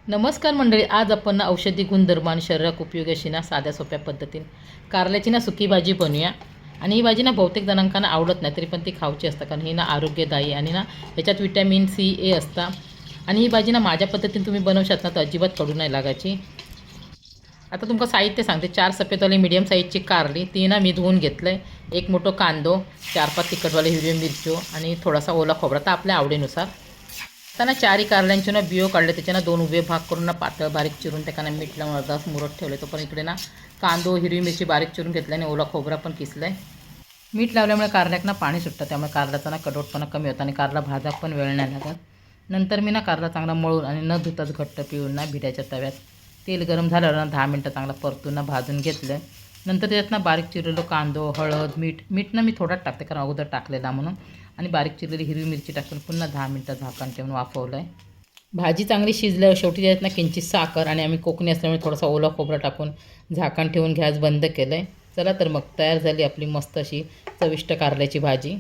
नमस्कार मंडळी. आज आपण ना औषधी गुणधर्म आणि शरीराक उपयोगी अशी ना साध्या सोप्या पद्धतीने कारल्याची ना सुकी भाजी बनवूया. आणि ही भाजी ना बहुतेक जणांना आवडत नाही, तरी पण ती खाऊची असतं कारण ही ना आरोग्यदायी आणि ना ह्याच्यात विटॅमिन सी ए असतं. आणि ही भाजी ना माझ्या पद्धतीने तुम्ही बनवशात ना तर अजिबात कडू नाही लागायची. आता तुमचं साहित्य सांगते. 4 सफेदवाले मीडियम साईजची कारली, ती ना मी धुवून घेतलं आहे. एक मोठं कांदो, 4-5 तिखटवाले हिरवे मिरचो आणि थोडासा ओला खोबरा तर आपल्या आवडीनुसार. आता ना 4ही कारल्यांचे ना बियो काढले, त्याचे ना 2 उभे भाग करून ना पातळ बारीक चिरून त्याला मीठ लावून अर्धा तास मुरत ठेवले. तो पण इकडे ना कांदो हिरवी मिरची बारीक चिरून घेतली आणि ओला खोबरा पण किसला आहे. मीठ लावल्यामुळे कारल्यात ना पाणी सुटतं, त्यामुळे कारल्याचा ना कडवटपणा कमी होता आणि कारला भाजायला पण वेळ नाही लागत. नंतर मी ना कारला चांगला मळून आणि न धुताच घट्ट पिळून ना भिड्याच्या तव्यात तेल गरम झाल्यावर ना 10 मिनटं चांगला परतून ना भाजून घेतलं. नंतर त्याच्यात ना बारीक चिरलेलं कांदो, हळद, मीठ ना मी थोडाच टाकते कारण अगोदर टाकलेला म्हणून. आणि बारीक चिरलेली हिरवी मिरची टाकून पुन्हा 10 मिनटं झाकण ठेवून वाफवलं आहे. भाजी चांगली शिजल्यावर शेवटी त्याच्यात ना किंचित साखर आणि आम्ही कोकणी असल्यामुळे थोडासा ओला खोबरा टाकून झाकण ठेवून गॅस बंद केलं आहे. चला तर मग तयार झाली आपली मस्त अशी चविष्ट कारल्याची भाजी.